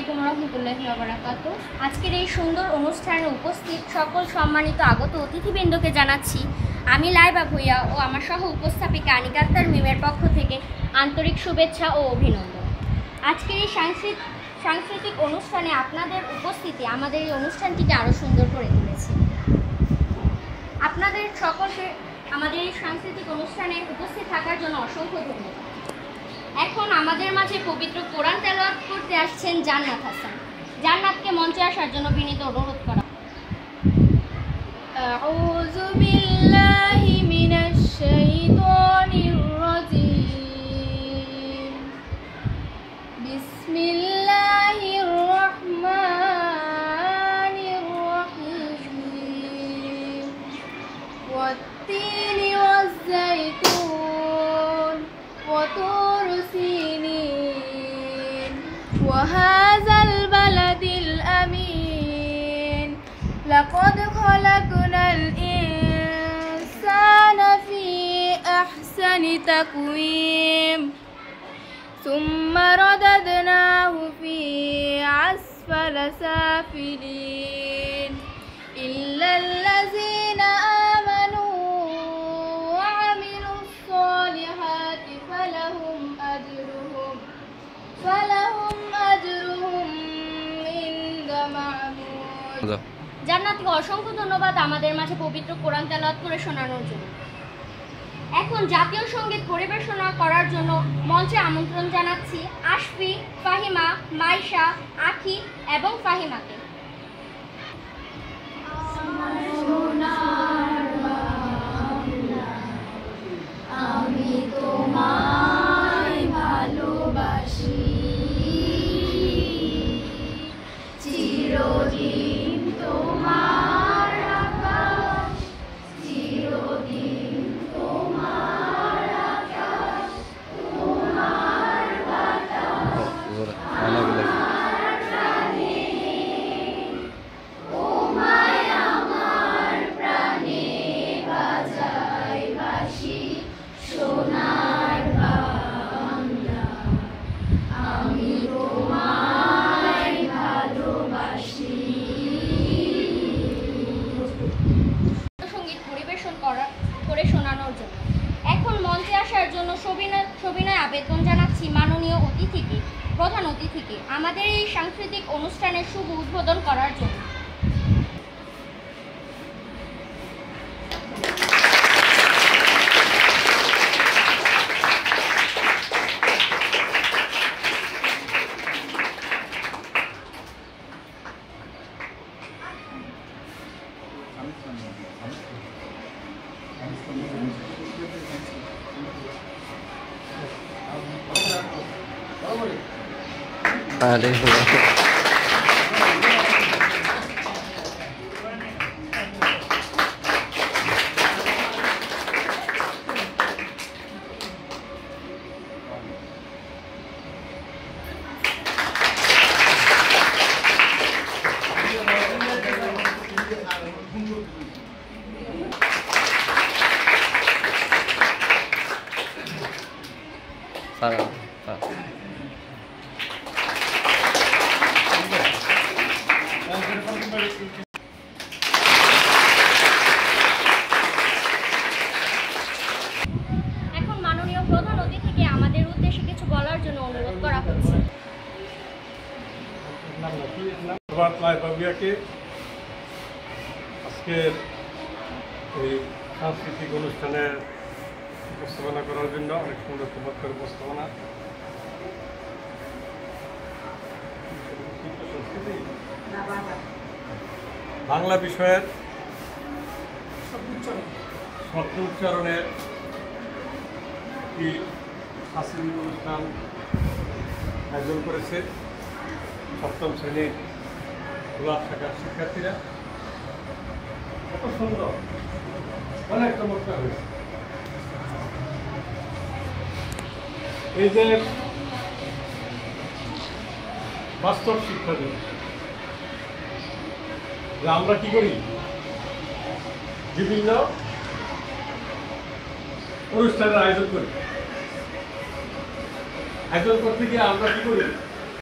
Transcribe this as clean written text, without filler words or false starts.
আলাইকুম রহমতুল্লাহি ওয়া বারাকাতুহু। আজকের এই সুন্দর অনুষ্ঠানে উপস্থিত সকল সম্মানিত আগত অতিথিবৃন্দকে জানাচ্ছি আমি লাইবা ভুইয়া ও আমার সহ উপস্থাপিকা আনিকা আক্তার মিমের পক্ষ থেকে আন্তরিক শুভেচ্ছা ও অভিনন্দন। আজকের এই সাংস্কৃতিক অনুষ্ঠানে আপনাদের উপস্থিতি আমাদের এই অনুষ্ঠানটিকে আরও সুন্দর করে তুলেছে। আপনাদের সকলকে আমাদের এই সাংস্কৃতিক অনুষ্ঠানে উপস্থিত থাকার জন্য অসংখ্য ধন্যবাদ। এখন আমাদের মাঝে পবিত্র কোরআন তেলাওয়াত করতে আসছেন জান্নাত হাসান। জান্নাতকে মঞ্চে আসার জন্য বিনীত অনুরোধ করা। আউযু বিল্লাহি মিনাশ শাইতানির রাজীম। বিসমিল্লাহির রহমানির রহিম। ওয়াত-তিনি ওয়াজ-যাইতুন وطور سينين وهذا البلد الأمين لقد خلقنا الإنسان في أحسن تقويم ثم رددناه في أسفل سافلين إلا الذين آمنوا وعملوا الصالحات فلهم أجرهم عند معبود। জান্নাতকে অসংখ্য ধন্যবাদ আমাদের মাঝে পবিত্র কোরআন তেলাওয়াত করে শোনানোর জন্য। এখন জাতীয় সঙ্গীত পরিবেশনা করার জন্য মঞ্চে আমন্ত্রণ জানাচ্ছি আশফি, ফাহিমা, মাইশা, আখি এবং ফাহিমাকে। আমি তোমায় ভালোবাসি, চিরদিন তোমার আকাশ, চিরদিন তোমার আকাশ, তোমার বাতাস আমার প্রাণে, তোমায় আমার প্রাণে বাজায় বাঁশি সোনার বাংলা। আমি তোমায় ভালোবাসি। সঙ্গীত পরিবেশন করে শোনানোর জন্য এখন মঞ্চে আসার জন্য সবিনয় আবেদন জানাচ্ছি মাননীয় অতিথিকে, প্রধান অতিথিকে আমাদের এই সাংস্কৃতিক অনুষ্ঠানের শুভ উদ্বোধন করার জন্য। এখন মাননীয় প্রধান অতিথিকে আমাদের উদ্দেশ্যে কিছু বলার জন্য অনুরোধ করা হচ্ছে। আজকের এই সাংস্কৃতিক অনুষ্ঠানে উপস্থাপনা করার জন্য অনেক সুন্দর চমৎকার উপস্থাপনা। বাংলা বিষয়ের শব্দ উচ্চারণের একটি সাংস্কৃতিক অনুষ্ঠান আয়োজন করেছে সপ্তম শ্রেণীর গোলাপ শাখার শিক্ষার্থীরা। কত সুন্দর, অনেক চমৎকার হয়েছে। এই যে বাস্তব শিক্ষা দিন যে আমরা কি করি, বিভিন্ন অনুষ্ঠানের আয়োজন করি। আয়োজন করতে গিয়ে আমরা কি করি,